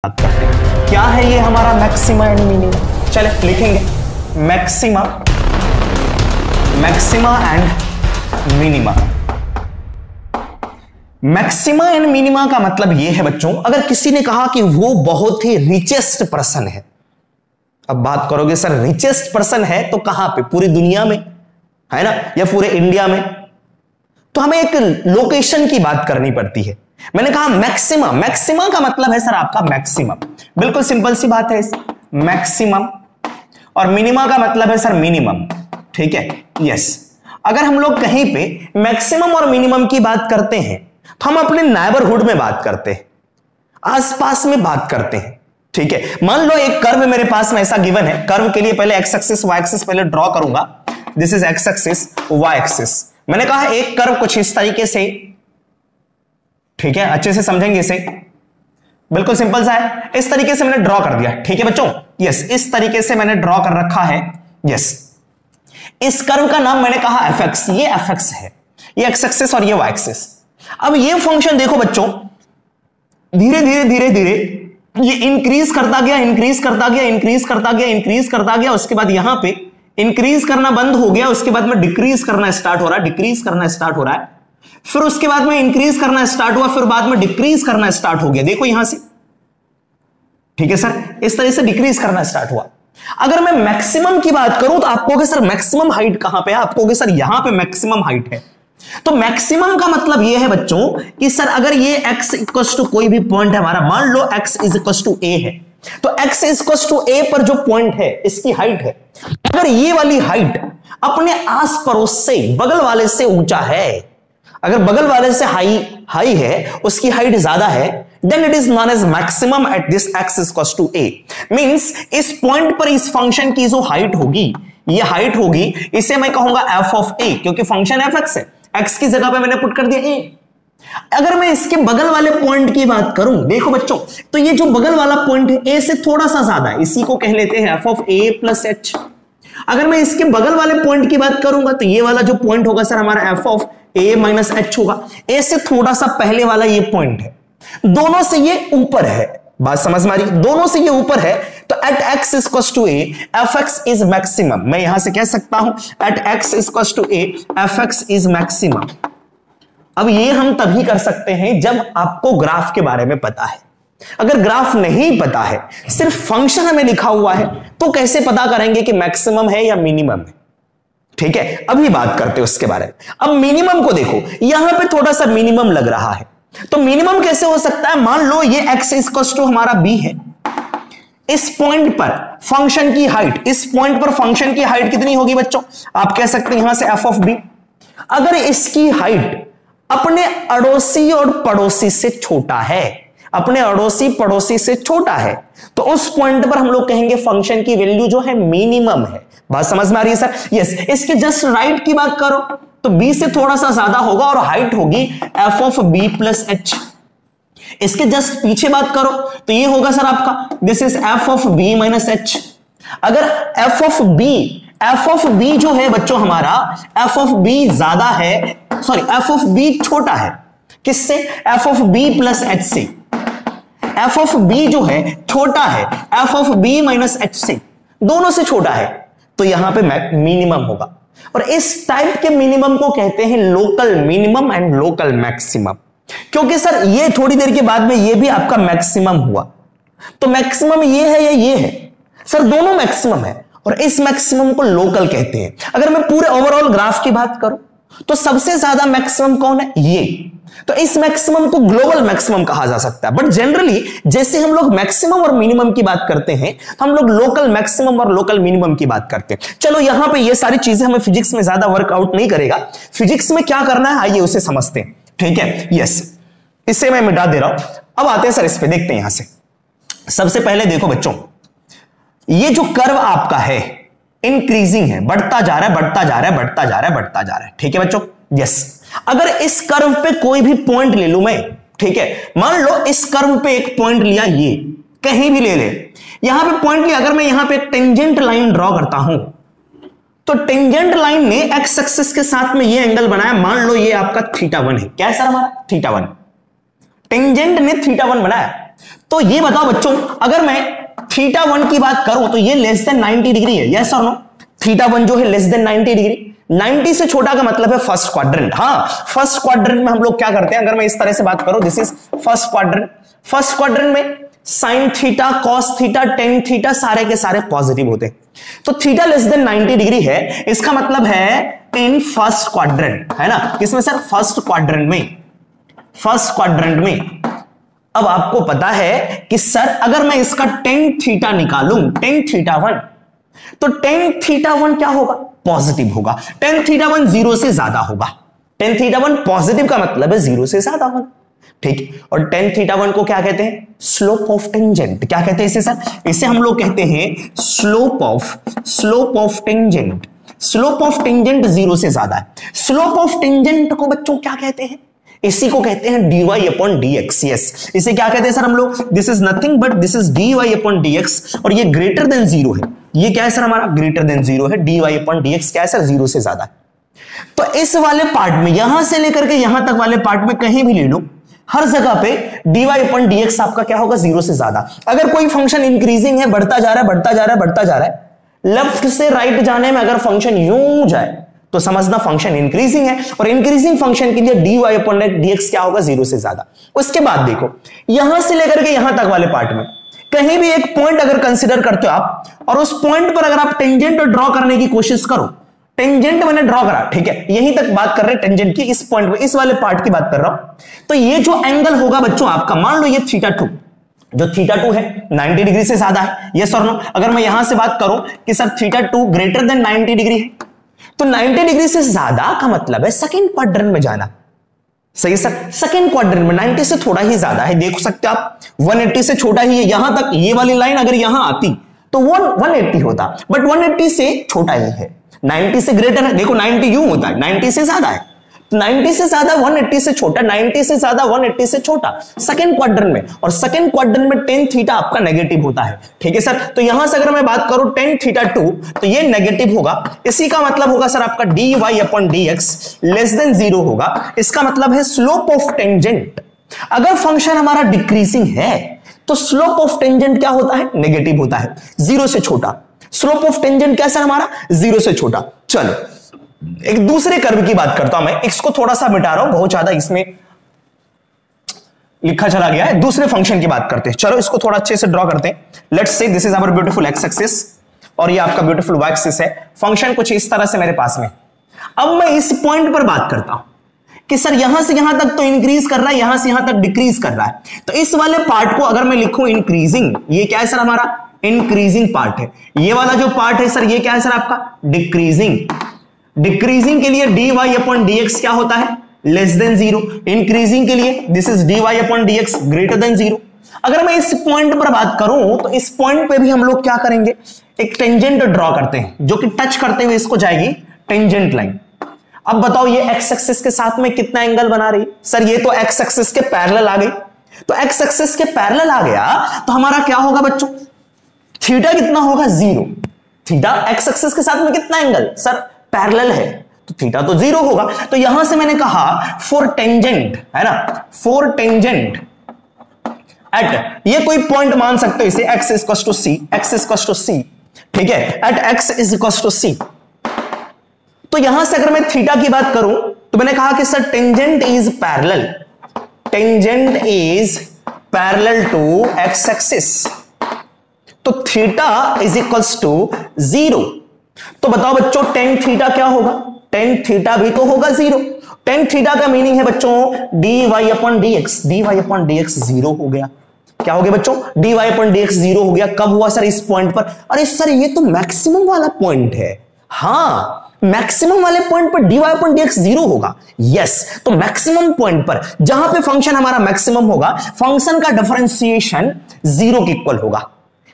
करते हैं। क्या है ये हमारा मैक्सिमा एंड मिनिमा? चले लिखेंगे maxima, maxima and minima. Maxima and minima का मतलब यह है बच्चों, अगर किसी ने कहा कि वो बहुत ही रिचेस्ट पर्सन है, अब बात करोगे सर रिचेस्ट पर्सन है तो कहां पे, पूरी दुनिया में है ना, या पूरे इंडिया में, तो हमें एक लोकेशन की बात करनी पड़ती है। मैंने कहा मैक्सिमा, मैक्सिमा का मतलब है सर आपका मैक्सिमम, बिल्कुल सिंपल सी बात है मैक्सिमम, और मिनिमा का मतलब है सर मिनिमम, ठीक है, यस। अगर हम लोग कहीं पे मैक्सिमम और मिनिमम की बात करते हैं तो हम अपने नेबरहुड में बात करते हैं, आसपास में बात करते हैं, ठीक है। मान लो एक कर्व मेरे पास में ऐसा गिवन है, कर्व के लिए पहले एक्स एक्सिस वाई एक्सिस पहले ड्रॉ करूंगा, this is X axis Y axis. मैंने कहा एक कर्व कुछ इस तरीके से, ठीक है, अच्छे से समझेंगे इसे, बिल्कुल सिंपल सा है, इस तरीके से मैंने ड्रॉ कर दिया, ठीक है बच्चों, यस, इस तरीके से मैंने ड्रॉ कर रखा है, यस। इस कर्व का नाम मैंने कहा एफ एक्स, ये एफ एक्स है, ये एक्स एक्सिस और ये वाई एक्सिस। अब ये फंक्शन देखो बच्चों, धीरे धीरे धीरे धीरे ये इंक्रीज करता गया, इंक्रीज करता गया, इंक्रीज करता गया, इंक्रीज करता गया, उसके बाद यहां पे इंक्रीज करना बंद हो गया, उसके बाद में डिक्रीज करना स्टार्ट हो रहा है, डिक्रीज करना स्टार्ट हो रहा है, फिर उसके बाद में इंक्रीज करना स्टार्ट हुआ, फिर बाद में डिक्रीज करना स्टार्ट हो गया, देखो यहां से, ठीक है सर, इस तरह से डिक्रीज करना स्टार्ट हुआ। अगर मैं मैक्सिमम की बात करूं तो आप कहोगे सर मैक्सिमम हाइट कहां पे है, आप कहोगे सर यहां पे मैक्सिमम हाइट है। तो मैक्सिमम का मतलब यह है बच्चों कि सर अगर ये x इक्वल्स टू कोई भी पॉइंट है हमारा, मान लो x is equals to a है, तो x is equals to a पर जो पॉइंट है इसकी हाइट है, अगर ये वाली हाइट अपने आस पड़ोस से बगल वाले से ऊंचा है, अगर बगल वाले से हाई है, उसकी हाइट ज्यादा है, then it is known as maximum at this x is equals to a। Means इस पॉइंट पर इस फंक्शन की जो हाइट होगी, ये हाइट होगी, इसे मैं कहूंगा f ऑफ a, क्योंकि फंक्शन fx है, x की जगह पे मैंने पुट कर दिया a। अगर मैं इसके बगल वाले पॉइंट की बात करूं, देखो बच्चों, तो ये जो बगल वाला पॉइंट है a से थोड़ा सा ज्यादा है, इसी को कह लेते हैं f of a plus h। अगर मैं इसके बगल वाले पॉइंट की बात करूंगा तो ये वाला जो पॉइंट होगा सर हमारा f of a minus h होगा, a से थोड़ा सा पहले वाला ये पॉइंट है, दोनों से ये ऊपर है, बात समझ में आ रही, दोनों से ये ऊपर है, तो eight x is equals to a fx is maximum, मैं यहां से कह सकता हूं eight x is equals to a fx is maximum। अब ये हम तभी कर सकते हैं जब आपको ग्राफ के बारे में पता है। अगर ग्राफ नहीं पता है, सिर्फ फंक्शन हमें लिखा हुआ है, तो कैसे पता करेंगे कि मैक्सिमम है या मिनिमम है, ठीक है, अभी बात करते हैं उसके बारे में। अब मिनिमम को देखो, यहां पे थोड़ा सा मिनिमम लग रहा है, तो मिनिमम कैसे हो सकता है, मान लो ये x इक्वल्स टू हमारा b है, इस पॉइंट पर फंक्शन की हाइट, इस पॉइंट पर फंक्शन की हाइट कितनी होगी बच्चों, आप कह सकते हैं यहां से f ऑफ b। अगर इसकी हाइट अपने अड़ोसी और पड़ोसी से छोटा है, अपने अड़ोसी पड़ोसी से छोटा है, तो उस पॉइंट पर हम लोग कहेंगे फंक्शन की वैल्यू जो है मिनिमम है। बात समझ में आ रही है सर, यस। इसके जस्ट राइट की बात करो तो b से थोड़ा सा ज्यादा होगा और हाइट होगी f of b plus h। इसके जस्ट पीछे बात करो तो ये होगा सर आपका this is f of b minus h। अगर f ऑफ b जो है बच्चों हमारा f ऑफ b ज्यादा है, सॉरी f ऑफ b छोटा है, किससे, f of b plus h से। f ऑफ b जो है छोटा है f of b minus h से, दोनों से छोटा है, तो यहां पे मिनिमम होगा। और इस टाइप के मिनिमम को कहते हैं local minimum and local maximum, क्योंकि सर ये थोड़ी देर के बाद में ये भी आपका मैक्सिमम हुआ, तो मैक्सिमम ये है या ये है, सर दोनों मैक्सिमम है, और इस मैक्सिमम को लोकल कहते हैं। अगर मैं पूरे ओवरऑल ग्राफ की बात करूं तो सबसे ज्यादा मैक्सिमम कौन है, ये, तो इस मैक्सिमम को ग्लोबल मैक्सिमम कहा जा सकता है। बट जनरली जैसे हम लोग मैक्सिमम और मिनिमम की बात करते हैं, हम लोग लोकल मैक्सिमम और लोकल मिनिमम की बात करते हैं। चलो यहां पे ये सारी चीजें हमें फिजिक्स में ज्यादा वर्कआउट नहीं करेगा, फिजिक्स में क्या करना है आइए उसे समझते हैं, ठीक है, यस। इसे मैं मिटा दे रहा हूं, अब आते हैं सर इस पे, देखते हैं यहां से। सबसे पहले देखो बच्चों, ये जो कर्व आपका है इंक्रीजिंग है, बढ़ता जा रहा है, बढ़ता जा रहा है, बढ़ता जा रहा है, बढ़ता जा रहा है, ठीक है बच्चों, यस। अगर इस कर्व पे कोई भी पॉइंट ले लूं मैं, ठीक है, मान लो इस कर्व पे एक पॉइंट लिया, ये कहीं भी ले ले, यहां पे पॉइंट लिया, अगर मैं यहां पे टेंजेंट लाइन ड्रॉ करता हूं, तो टेंजेंट लाइन ने एक्स एक्सिस के साथ में ये एंगल बनाया, मान लो ये आपका θ1 है, क्या है सर हमारा θ1, टेंजेंट ने θ1 बनाया, तो ये बताओ बच्चों, अगर मैं θ1 की बात करूं तो ये लेस देन 90 डिग्री है, यस और नो? θ1 जो है लेस देन 90 डिग्री, 90 से छोटा का मतलब है फर्स्ट क्वाड्रेंट। हाँ, फर्स्ट क्वाड्रेंट में हम लोग क्या करते हैं, अगर मैं इस तरह से बात करूं, this is first quadrant. First quadrant में sine theta, cos theta, tan theta सारे के सारे पॉजिटिव होते हैं। तो थीटा लेस देन 90 डिग्री है, इसका मतलब है इन फर्स्ट क्वाड्रेंट, है ना? किसमें सर? फर्स्ट क्वाड्रेंट में। फर्स्ट क्वाड्रेंट में। अब आपको पता है कि सर अगर मैं इसका टेन थीटा निकालूं, टेन θ1, तो टेन θ1 क्या होगा? पॉजिटिव होगा। टेन θ1 जीरो से ज्यादा होगा। टेन θ1 पॉजिटिव का मतलब है जीरो से ज्यादा होगा, ठीक। और टेन θ1 को क्या कहते हैं? Slope of tangent. क्या कहते हैं इसे सर? इसे हम लोग कहते हैं slope of tangent. Slope of tangent zero से ज्यादा है। स्लोप ऑफ टेंजेंट को बच्चों क्या कहते हैं? इसी को कहते हैं dy/dx। यस, इसे क्या कहते हैं सर हम लोग? This is nothing but this is dy/dx, और ये ग्रेटर देन जीरो है। ये क्या है सर हमारा? ग्रेटर देन जीरो है। dy/dx क्या है सर? जीरो से ज्यादा है। तो इस वाले पार्ट में, यहां से लेकर के यहां तक वाले पार्ट में कहीं भी ले लो, हर जगह पे dy/dx आपका क्या होगा? जीरो से ज्यादा। अगर कोई फंक्शन इंक्रीजिंग है, बढ़ता जा रहा है, बढ़ता जा रहा है, बढ़ता जा रहा है, लेफ्ट से राइट जाने में अगर फंक्शन यूं जाए तो समझना फंक्शन इंक्रीजिंग है, और इंक्रीजिंग फंक्शन के लिए dy/dx क्या होगा? जीरो से ज्यादा। उसके बाद देखो, यहां से लेकर के यहां तक वाले पार्ट में कहीं भी एक पॉइंट अगर कंसीडर करते हो आप, और उस पॉइंट पर अगर आप टेंजेंट ड्रॉ करने की कोशिश करो, टेंजेंट मैंने ड्रॉ करा, ठीक है, यहीं तक बात कर रहे हैं टेंजेंट की, इस पॉइंट पे, इस वाले पार्ट की बात कर रहा हूं, तो ये जो एंगल होगा बच्चों आपका, मान लो ये θ2, जो θ2 है 90 डिग्री से ज्यादा है, यस और नो? अगर मैं यहां से बात करूं कि सर θ2 ग्रेटर देन 90 डिग्री है, तो 90 डिग्री से ज्यादा का मतलब है सेकंड क्वाड्रेंट में जाना। सही सर? सेकंड क्वाड्रेंट में 90 से थोड़ा ही ज्यादा है, देख सकते हो आप, 180 से छोटा ही है। यहां तक ये वाली लाइन अगर यहां आती तो 180 होता, बट 180 से छोटा ही है, 90 से ग्रेटर है। देखो 90 यूं होता है, 90 से ज्यादा है, 90 से ज्यादा 180 से छोटा, 90 से ज्यादा 180 से छोटा, सेकंड क्वाड्रेंट में। और सेकंड क्वाड्रेंट में टेन थीटा आपका नेगेटिव होता है, ठीक है सर? तो यहां से अगर मैं बात करूं टेन θ2, तो ये नेगेटिव होगा। इसी का मतलब होगा सर आपका dy/dx लेस देन जीरो होगा। इसका मतलब है स्लोप ऑफ टेंजेंट, अगर फंक्शन हमारा डिक्रीजिंग है तो स्लोप ऑफ टेंजेंट क्या होता है? नेगेटिव होता है, जीरो से छोटा। स्लोप ऑफ टेंजेंट क्या सर हमारा? जीरो से छोटा। चलो एक दूसरे कर्व की बात करता हूं मैं, इसको थोड़ा सा मिटा रहा हूं, बहुत ज्यादा इसमें लिखा चला गया है। दूसरे फंक्शन की बात करते हैं, चलो इसको थोड़ा अच्छे से ड्रॉ करते हैं। Let's say this is our beautiful X axis और ये आपका ब्यूटीफुल वाई एक्सिस है। फंक्शन कुछ इस तरह से मेरे पास में। अब मैं इस पॉइंट पर बात करता हूं कि सर यहां से यहां तक तो इंक्रीज कर रहा है, यहां से यहां तक डिक्रीज कर रहा है। तो इस वाले पार्ट को अगर मैं लिखूं इंक्रीजिंग, ये क्या है सर हमारा? इंक्रीजिंग पार्ट है। ये वाला जो पार्ट है सर, ये क्या है सर आपका? डिक्रीजिंग। डिक्रीजिंग के लिए dy/dx क्या होता है? Less than zero. इंक्रीजिंग के लिए this is dy/dx greater than zero. अगर मैं इस पॉइंट पर बात करूं तो इस पॉइंट पे भी हम लोग क्या करेंगे? एक टेंजेंट ड्रॉ करते हैं, जो कि टच करते हुए इसको जाएगी टेंजेंट लाइन। अब बताओ ये एक्स एक्सिस के साथ में कितना एंगल बना रही है? सर ये तो एक्स एक्सिस के पैरेलल आ गई। तो एक्स एक्सिस के पैरेलल आ गया तो हमारा क्या होगा बच्चों? थीटा कितना होगा? जीरो। थीटा एक्स एक्सिस के साथ में कितना एंगल? सर पैरेलल है तो थीटा तो जीरो होगा। तो यहां से मैंने कहा फॉर टेंजेंट, है ना, फॉर टेंजेंट एट, ये कोई पॉइंट मान सकते हो इसे, x equals to C, x equals to C, ठीक है, at x is equals to C. तो यहां से अगर मैं थीटा की बात करूं तो मैंने कहा कि sir tangent is parallel, tangent is parallel to x axis, तो theta is equals to zero. तो बताओ बच्चों टेन थीटा क्या होगा? टेन थीटा भी तो होगा जीरो। टेन थीटा का मीनिंग है बच्चों dy/dx, dy/dx जीरो हो गया। क्या हो गया बच्चों? dy/dx जीरो हो गया। कब हुआ सर? इस पॉइंट पर। अरे सर ये तो मैक्सिमम वाला पॉइंट है। हाँ, मैक्सिमम वाले पॉइंट पर dy/dx जीरो होगा। यस, तो मैक्सिमम पॉइंट पर जहां पे फंक्शन हमारा मैक्सिमम होगा, फंक्शन का डिफरेंशिएशन जीरो के इक्वल होगा।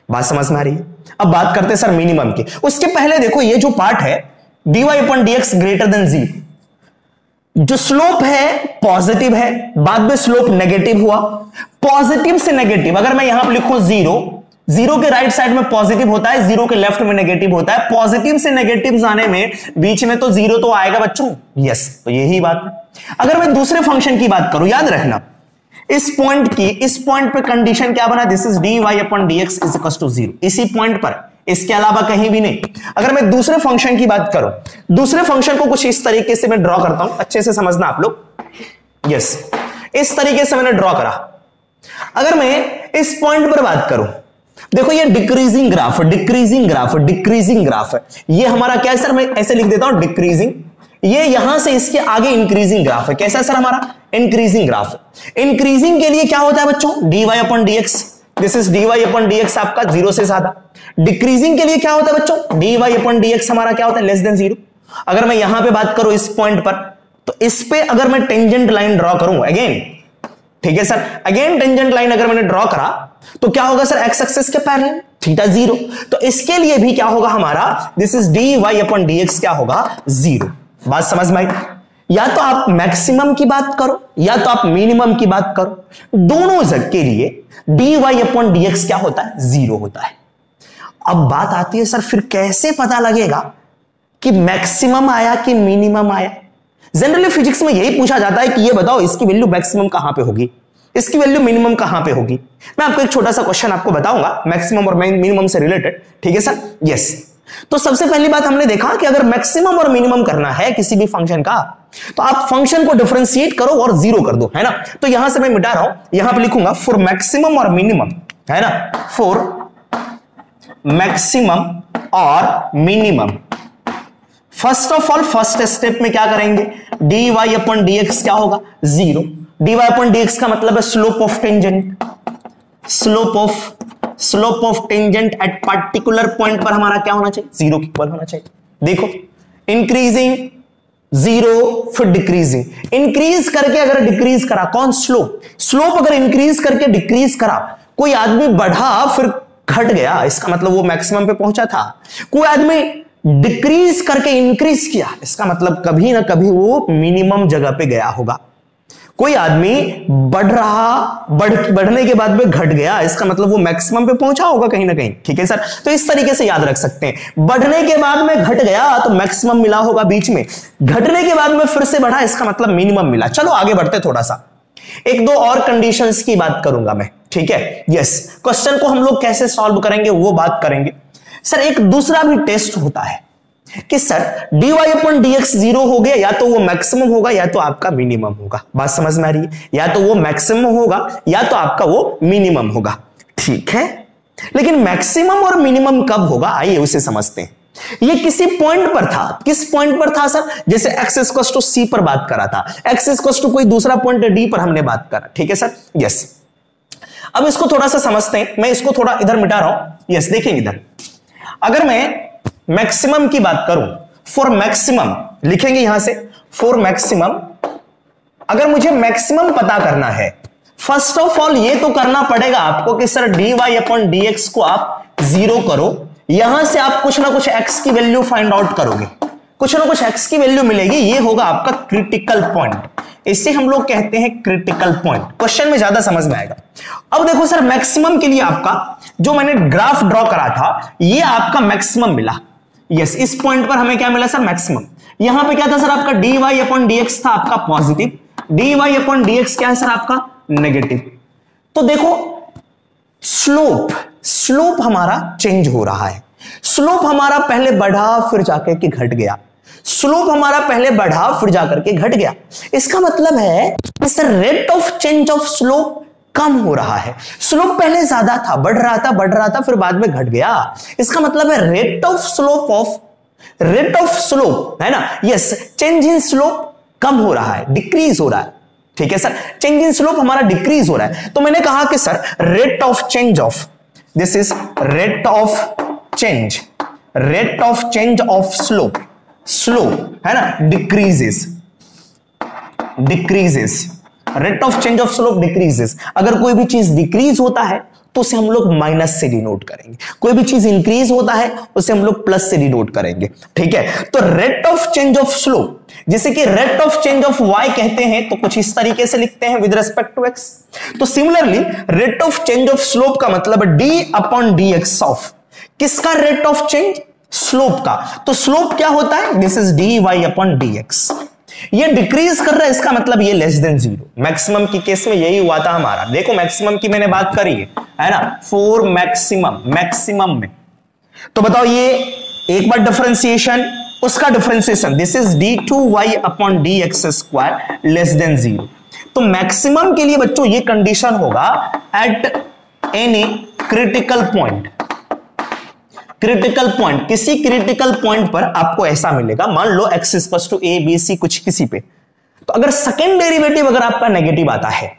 बात समझ में आ रही है? अब बात करते हैं सर मिनिमम की। उसके पहले देखो ये जो पार्ट है dy/dx ग्रेटर देन जीरो, जो स्लोप है पॉजिटिव है, बाद में स्लोप नेगेटिव हुआ। पॉजिटिव से नेगेटिव अगर मैं यहां पर लिखूं जीरो, जीरो के राइट साइड में पॉजिटिव होता है, जीरो के लेफ्ट में नेगेटिव होता है। पॉजिटिव से नेगेटिव जाने में बीच में तो जीरो तो आएगा बच्चों। यस, तो यही बात है। अगर मैं दूसरे फंक्शन की बात करूं, याद रखना इस पॉइंट पे कंडीशन क्या बना, this is dy/dx is equal to 0, इसी पॉइंट पर, इसके अलावा कहीं भी नहीं। अगर मैं दूसरे फंक्शन की बात करूं, दूसरे फंक्शन को कुछ इस तरीके से मैं ड्रॉ करता हूं, अच्छे से समझना आप लोग। यस, इस तरीके से मैंने ड्रॉ करा। अगर मैं इस पॉइंट पर बात करूं, देखो ये डिक्रीजिंग ग्राफ है। ये हमारा क्या है सर, मैं ऐसे लिख देता हूं डिक्रीजिंग, ये यहां से इसके आगे इंक्रीजिंग ग्राफ है। कैसा सर हमारा इंक्रीजिंग ग्राफ है। इंक्रीजिंग के लिए क्या होता है बच्चों, dy/dx, दिस इज dy/dx आपका 0 से ज्यादा। डिक्रीजिंग के लिए क्या होता है बच्चों, dy/dx हमारा क्या होता है, लेस देन 0। अगर मैं यहां पे बात करूं इस पॉइंट पर, तो इस पे अगर मैं टेंजेंट लाइन ड्रॉ करूं अगेन, ठीक है सर, अगेन टेंजेंट लाइन अगर मैंने ड्रॉ करा तो क्या होगा सर, एक्स एक्सिस के पैरेलल, थीटा 0। तो इसके लिए भी क्या होगा हमारा, दिस इज dy/dx क्या होगा, 0। बात समझ में आई। या तो आप मैक्सिमम की बात करो या तो आप मिनिमम की बात करो, दोनों जग के लिए dy/dx क्या होता है, 0 होता है। अब बात आती है सर फिर कैसे पता लगेगा कि मैक्सिमम आया कि मिनिमम आया। जनरली फिजिक्स में यही पूछा जाता है कि ये बताओ इसकी वैल्यू मैक्सिमम कहां पे होगी, इसकी वैल्यू मिनिमम कहां पे होगी। मैं आपको एक छोटा सा क्वेश्चन आपको बताऊंगा मैक्सिमम और मिनिमम से रिलेटेड, ठीक है सर। यस, तो सबसे पहली बात हमने देखा कि अगर मैक्सिमम और मिनिमम करना है किसी भी फंक्शन का, तो आप फंक्शन को डिफरेंशिएट करो और 0 कर दो, है ना। तो यहां से मैं मिटा रहा हूं, यहां पे लिखूंगा फॉर मैक्सिमम और मिनिमम, है ना, फॉर मैक्सिमम और minimum. First of all first step में क्या करेंगे, dy/dx क्या होगा, 0। dy/dx का मतलब है slope of tangent, slope of tangent at particular point पर हमारा क्या होना चाहिए, 0 के इक्वल होना चाहिए। देखो इंक्रीजिंग 0, फिर डिक्रीजिंग, इंक्रीज करके अगर डिक्रीज करा, कौन, स्लोप अगर इंक्रीज करके डिक्रीज करा, कोई आदमी बढ़ा फिर घट गया, इसका मतलब वो मैक्सिमम पे पहुंचा था। कोई आदमी डिक्रीज करके इंक्रीज किया, इसका मतलब कभी ना कभी वो मिनिमम जगह पे गया होगा। कोई आदमी बढ़ने के बाद में घट गया, इसका मतलब वो मैक्सिमम पे पहुंचा होगा कहीं ना कहीं, ठीक है सर। तो इस तरीके से याद रख सकते हैं, बढ़ने के बाद में घट गया तो मैक्सिमम मिला होगा बीच में, घटने के बाद में फिर से बढ़ा, इसका मतलब मिनिमम मिला। चलो आगे बढ़ते, थोड़ा सा एक दो और कंडीशंस की बात करूंगा मैं, ठीक है। यस, क्वेश्चन को हम लोग कैसे सॉल्व करेंगे वो बात करेंगे। सर एक दूसरा भी टेस्ट होता है कि सर dy/dx 0 हो गया, या तो वो मैक्सिमम होगा या तो आपका मिनिमम होगा। बात समझ में आ रही है, या तो वो मैक्सिमम होगा या तो आपका वो मिनिमम होगा, ठीक है। लेकिन मैक्सिमम और मिनिमम कब होगा, आइए उसे समझते हैं। ये किसी पॉइंट पर था, किस पॉइंट पर था सर, जैसे x=c पर बात करा था, x= कोई दूसरा पॉइंट d पर हमने बात करा, ठीक है सर। यस, अब इसको थोड़ा सा समझते हैं, मैं इसको थोड़ा इधर मिटा रहा हूं। यस, देखेंगे इधर, अगर मैं मैक्सिमम की बात करूं, फॉर मैक्सिमम लिखेंगे यहां से, फॉर मैक्सिमम, अगर मुझे मैक्सिमम पता करना है, फर्स्ट ऑफ ऑल ये तो करना पड़ेगा आपको कि सर dy/dx को आप 0 करो, यहां से आप कुछ ना कुछ x की वैल्यू फाइंड आउट करोगे, कुछ ना कुछ x की वैल्यू मिलेगी, ये होगा आपका क्रिटिकल पॉइंट। इसे हम लोग कहते हैं क्रिटिकल पॉइंट, क्वेश्चन में ज्यादा समझ में आएगा। अब देखो सर, मैक्सिमम के लिए आपका जो मैंने ग्राफ ड्रॉ करा था, ये आपका मैक्सिमम मिला। यस, इस पॉइंट पर हमें क्या मिला सर, मैक्सिमम। यहां पे क्या था सर, आपका dy/dx था आपका पॉजिटिव, dy/dx क्या है सर आपका नेगेटिव। तो देखो स्लोप हमारा चेंज हो रहा है, स्लोप हमारा पहले बढ़ा फिर जाकर के घट गया, स्लोप हमारा पहले बढ़ा फिर जाकर के घट गया। इसका मतलब है कि sir rate of change of slope कम हो रहा है। स्लोप पहले ज्यादा था, बढ़ रहा था फिर बाद में घट गया। इसका मतलब है रेट ऑफ स्लोप है ना, यस, चेंज इन स्लोप कम हो रहा है, डिक्रीज हो रहा है, ठीक है सर। चेंज इन स्लोप हमारा डिक्रीज हो रहा है। तो मैंने कहा कि sir rate of change of, this is rate of change of slope है ना, decreases, rate of change of slope decreases. अगर कोई भी चीज डिक्रीज होता है तो उसे हम लोग माइनस से डिनोट करेंगे, कोई भी चीज इंक्रीज होता है उसे हम लोग प्लस से डिनोट करेंगे, ठीक है। तो rate of change of slope, जैसे कि rate of change of y कहते हैं तो कुछ इस तरीके से लिखते हैं विद रिस्पेक्ट टू x। तो similarly rate of change of slope का मतलब है d/dx ऑफ किसका, रेट ऑफ चेंज, स्लोप का। तो स्लोप क्या होता है, दिस इज dy/dx। ये डिक्रीज कर रहा है, इसका मतलब ये लेस देन 0। मैक्सिमम की केस में यही हुआ था हमारा। देखो मैक्सिमम की मैंने बात करी है ना, 4 मैक्सिमम में। तो बताओ ये एक बार डिफरेंशिएशन, उसका differentiation, this is d2y upon dx square less than 0। तो मैक्सिमम के लिए बच्चों ये कंडीशन होगा at any critical point. Critical point, किसी क्रिटिकल पॉइंट पर आपको ऐसा मिलेगा, मान लो x equal to a b c कुछ किसी पे, तो अगर सेकेंड डेरिवेटिव अगर आपका नेगेटिव आता है,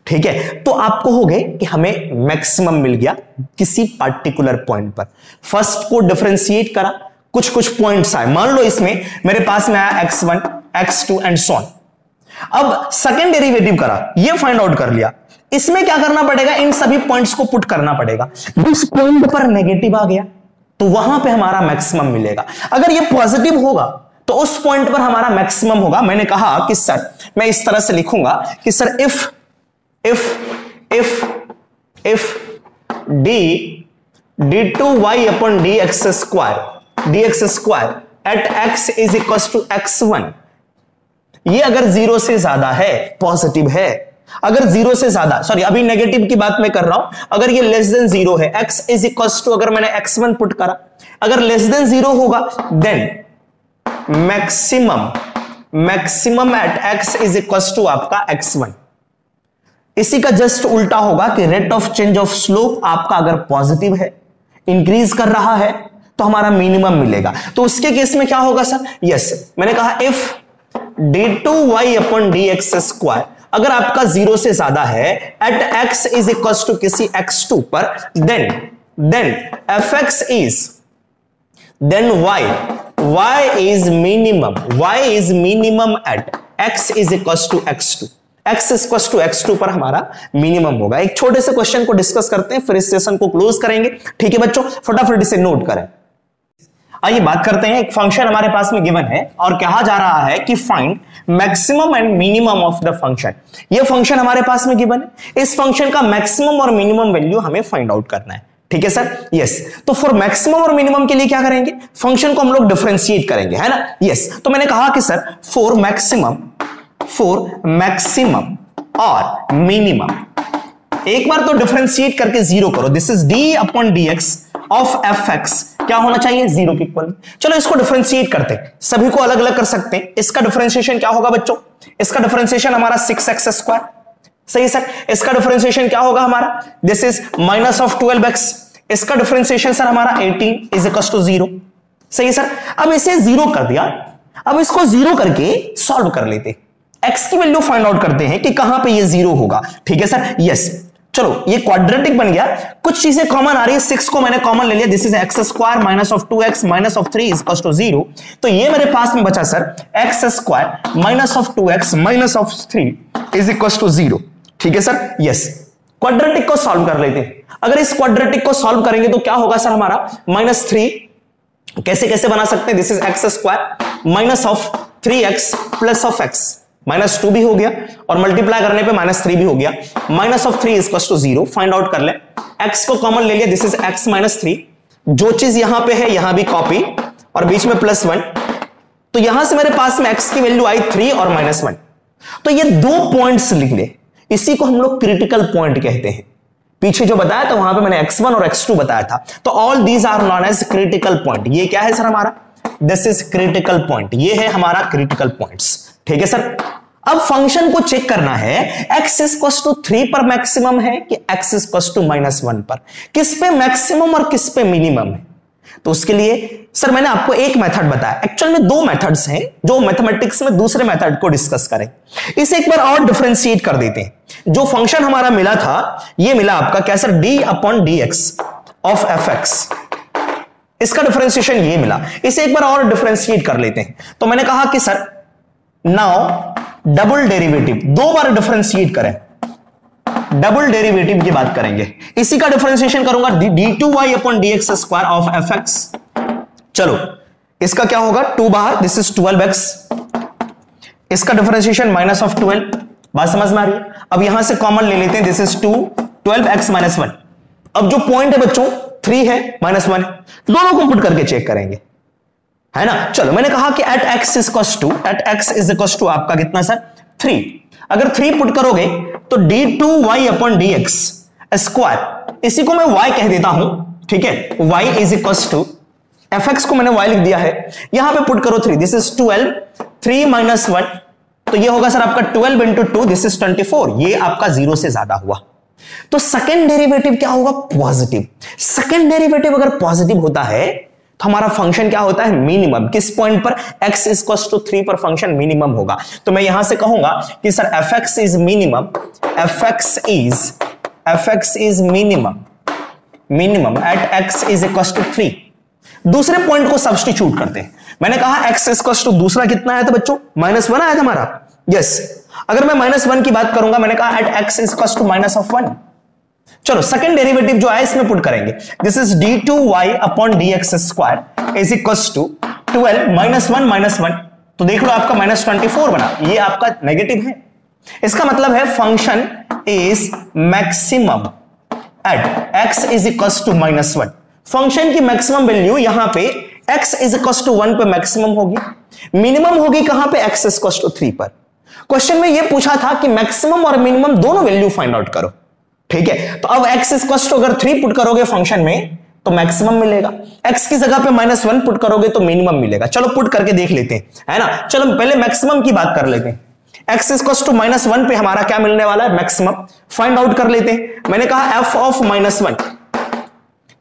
ठीक है, तो आपको हो गए कि हमें मैक्सिमम मिल गया किसी पार्टिकुलर पॉइंट पर। फर्स्ट को डिफरेंशिएट करा, कुछ कुछ पॉइंट्स आए, मान लो इसमें मेरे पास में आया x1 x2 and so on. अब सेकेंड डेरिवेटिव करा, ये फाइंड आउट कर लिया, इसमें क्या करना पड़ेगा, इन सभी पॉइंट्स को पुट करना पड़ेगा। जिस पॉइंट पर नेगेटिव आ गया तो वहां पे हमारा मैक्सिमम मिलेगा। अगर ये पॉजिटिव होगा तो उस पॉइंट पर हमारा मैक्सिमम होगा। मैंने कहा कि सर मैं इस तरह से लिखूंगा कि sir if d2y upon dx square at x is equal to x1, ये अगर 0 से ज्यादा है पॉजिटिव है, अगर 0 से ज्यादा, सॉरी अभी नेगेटिव की बात मैं कर रहा हूं, अगर ये लेस देन 0 है, x इज इक्वल टू, अगर मैंने x1 पुट करा, अगर लेस देन 0 होगा then maximum at x is equal to आपका x1। इसी का जस्ट उल्टा होगा कि rate of change of slope आपका अगर पॉजिटिव है, इंक्रीज कर रहा है, तो हमारा मिनिमम मिलेगा। तो उसके केस में क्या होगा सर, यस मैंने कहा if d2y upon dx square अगर आपका 0 से ज्यादा है at x is equal to किसी x2 पर, then fx is, then y is minimum at x is equal to x2। x is equal to x2 पर हमारा मिनिमम होगा। एक छोटे से क्वेश्चन को डिस्कस करते हैं, फिर इस सेशन को क्लोज करेंगे। ठीक है बच्चों, फटाफट इसे नोट करें। आइए बात करते हैं, एक फंक्शन हमारे पास में गिवन है और कहा जा रहा है कि find maximum and minimum of the function. ये फंक्शन हमारे पास में गिवन है, इस फंक्शन का मैक्सिमम और मिनिमम वैल्यू हमें फाइंड आउट करना है। ठीक है सर, यस। तो फॉर मैक्सिमम और मिनिमम के लिए क्या करेंगे, फंक्शन को हम लोग डिफरेंशिएट करेंगे, है ना, यस। तो मैंने कहा कि सर फॉर मैक्सिमम और मिनिमम, एक बार तो डिफरेंशिएट करके 0 करो, this is d upon dx of fx क्या होना चाहिए, 0 के इक्वल। चलो इसको डिफरेंशिएट करते हैं, सभी को अलग अलग कर सकते हैं। इसका डिफरेंशिएशन क्या होगा बच्चों, इसका डिफरेंशिएशन हमारा 6x स्क्वायर, सही सर। इसका डिफरेंशिएशन क्या होगा हमारा, this is minus of 12x। इसका डिफरेंशिएशन सर हमारा 18 इज इक्वल टू 0, सही सर। अब इसे 0 कर दिया, अब इसको 0 करके सॉल्व कर लेते, x की वैल्यू फाइंड आउट करते हैं कि कहां पे ये 0 होगा। ठीक है सर, यस। चलो ये क्वाड्रेटिक बन गया, कुछ चीजें कॉमन आ रही है, 6 को मैंने कॉमन ले लिया, this is x square minus of 2x minus of 3 is equal to 0। तो ये मेरे पास में बचा sir x square minus of 2x minus of 3 is equal to 0। ठीक है सर, यस। क्वाड्रेटिक को सॉल्व कर लेते हैं। अगर इस क्वाड्रेटिक को सॉल्व करेंगे तो क्या होगा सर हमारा, -3 कैसे कैसे बना सकते हैं, this is x square minus of 3x plus of x, -2 भी हो गया और मल्टीप्लाई करने पे -3 भी हो गया, minus of 3 is 0। Find out कर ले, x को कॉमन ले लिया, दिस इज x माइनस 3, जो चीज यहां पे है यहां भी कॉपी और बीच में +1, तो यहां से मेरे पास में x की वैल्यू आई 3 और -1। तो ये 2 पॉइंट्स लिख ले, इसी को हम लोग क्रिटिकल पॉइंट कहते हैं। पीछे जो बताया था वहां पे मैंने x1 और x2 बताया था, तो all these are known as critical point. ये क्या है सर हमारा, दिस इज क्रिटिकल पॉइंट, ये है हमारा क्रिटिकल पॉइंट्स। ठीक है सर। अब फंक्शन को चेक करना है, x इक्वल टू 3 पर मैक्सिमम है कि x इक्वल टू -1 पर, किस पे मैक्सिमम और किस पे मिनिमम है। तो उसके लिए सर मैंने आपको एक मेथड बताया, एक्चुअल में 2 मेथड्स हैं जो मैथमेटिक्स में दूसरे मेथड को डिस्कस करें। इसे एक बार और डिफरेंशिएट कर देते हैं। जो फंक्शन हमारा मिला था, ये मिला आपका क्या sir, d upon dx of fx, इसका डिफरेंशिएशन ये मिला। इसे एक बार और डिफरेंशिएट कर लेते हैं। तो मैंने कहा कि सर नाउ डबल डेरिवेटिव, 2 बार डिफरेंशिएट करें, डबल डेरिवेटिव की बात करेंगे। इसी का डिफरेंशिएशन करूंगा d2y upon dx square of fx। चलो इसका क्या होगा, 2 बाहर, दिस इज 12x, इसका डिफरेंशिएशन माइनस ऑफ 12, बात समझ में आ रही है। अब यहां से कॉमन ले लेते हैं, दिस इज 2 12x माइनस 1। अब जो पॉइंट है बच्चों 3 है -1 है, दोनों को पुट करके चेक करेंगे। है ना। चलो मैंने कहा कि at X is equal to आपका कितना सर 3। अगर 3 पुट करोगे तो d2y अपॉन dx स्क्वायर, इसी को मैं y कह देता हूं, ठीक है। y is equal to fx को मैंने y लिख दिया है, यहां पे पुट करो 3, दिस इज 12, 3 माइनस 1 तो ये होगा सर आपका 12 इंटू 2, दिस इज 24, ये आपका 0 से ज्यादा हुआ। तो सेकेंड डेरिवेटिव क्या होगा, पॉजिटिव। सेकेंड डेरिवेटिव अगर पॉजिटिव होता है तो हमारा फंक्शन क्या होता है, मिनिमम। किस पॉइंट पर, x इक्वल टू 3 पर फंक्शन मिनिमम होगा। तो मैं यहां से कहूंगा कि sir fx is minimum, fx is minimum at x is equal to 3। दूसरे पॉइंट को सब्स्टिट्यूट करते हैं। मैंने कहा x इक्वल टू दूसरा कितना आया था बच्चों, -1 आया था हमारा, यस। अगर मैं -1 की बात करूंगा, मैंने कहा एट x इक्वल टू -1। चलो सेकंड डेरिवेटिव जो है इसमें पुट करेंगे, this is d2y upon dx square is equal to 12 -1 तो देख लो आपका -24 बना, ये आपका नेगेटिव है। इसका मतलब है function is maximum at x is equal to -1। Function की मैक्सिमम वैल्यू यहां पे x इज इक्वल टू 1 पे मैक्सिमम होगी, मिनिमम होगी कहां पे, x इज इक्वल टू 3 पर। क्वेश्चन में यह पूछा था कि मैक्सिमम और मिनिमम दोनों वैल्यू फाइंड आउट करो, ठीक है। तो अब x इज इक्वल टू अगर 3 पुट करोगे फंक्शन में तो मैक्सिमम मिलेगा, x की जगह पे -1 पुट करोगे तो मिनिमम मिलेगा। चलो पुट करके देख लेते हैं, है ना। चलो पहले मैक्सिमम की बात कर लेते हैं। x इज इक्वल टू -1 पे हमारा क्या मिलने वाला है, मैक्सिमम फाइंड आउट कर लेते हैं। मैंने कहा f ऑफ -1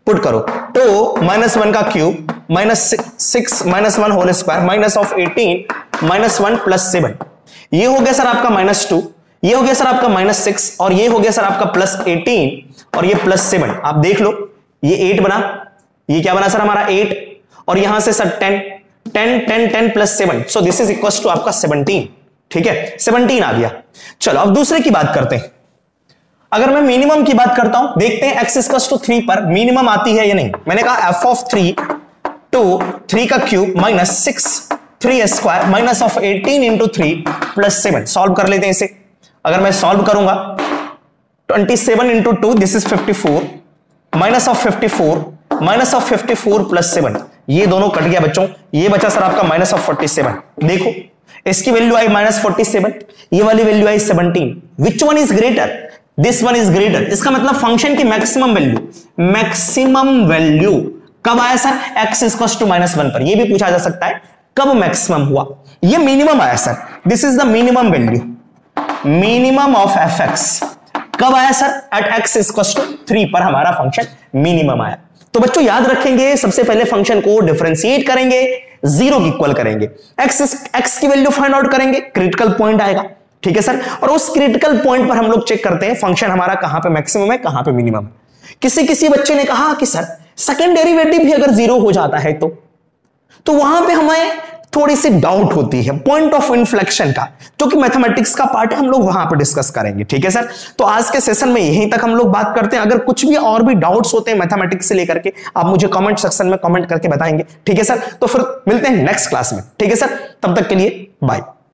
पुट करो तो -1 का cube -6 -1 whole square minus of 18 -1 plus 7, ये हो गया सर आपका -2, ये हो गया सर आपका -6 और ये हो गया सर आपका +18 और ये +7। आप देख लो ये 8 बना, ये क्या बना सर हमारा 8 और यहां से sir 10 plus 7, so this is equal to आपका 17, ठीक है, 17 आ गया। चलो अब दूसरे की बात करते हैं। अगर मैं मिनिमम की बात करता हूं, देखते हैं x इक्वल टू 3 पर मिनिमम आती है या नहीं। मैंने कहा f ऑफ 3 टू 3 का cube -6 3 square minus of 18 into 3 plus 7। Solve कर लेते हैं इसे। अगर मैं सॉल्व करूंगा 27 into 2 this is 54 minus of 54 plus 7, ये दोनों कट गया बच्चों, ये बचा सर आपका माइनस ऑफ 47। देखो इसकी वैल्यू आई -47, ये वाली value I 17, which one is greater, this one is greater. इसका मतलब फंक्शन की मैक्सिमम वैल्यू कब आया सर, x इक्वल टू -1 पर। ये भी पूछा जा सकता है कब मैक्सिमम हुआ, ये मिनिमम आया sir, this is the minimum value, minimum of fx कब आया sir, at x equal to 3 पर हमारा फंक्शन मिनिमम आया। तो बच्चों याद रखेंगे, सबसे पहले फंक्शन को डिफरेंशिएट करेंगे, 0 की इक्वल करेंगे, x की वैल्यू फाइंड आउट करेंगे, क्रिटिकल पॉइंट आएगा, ठीक है सर। और उस क्रिटिकल पॉइंट पर हम लोग चेक करते हैं फंक्शन हमारा कहां पे मैक्सिमम है, कहां पे मिनिमम है। किसी बच्चे ने कहा कि सर सेकंड डेरिवेटिव भी अगर 0 हो जाता है तो वहां पे हमें थोड़ी सी डाउट होती है पॉइंट ऑफ इन्फ्लेक्शन का, जो कि मैथमेटिक्स का पार्ट है, हम लोग वहां पे डिस्कस करेंगे, ठीक है सर। तो आज के सेशन में यहीं तक हम लोग बात करते हैं। अगर कुछ भी और भी डाउट्स होते हैं मैथमेटिक्स से लेकर के, आप मुझे कमेंट सेक्शन में कमेंट करके बताएंगे, ठीक है सर। तो फिर मिलते हैं नेक्स्ट क्लास में, ठीक है सर। तब तक के लिए बाय।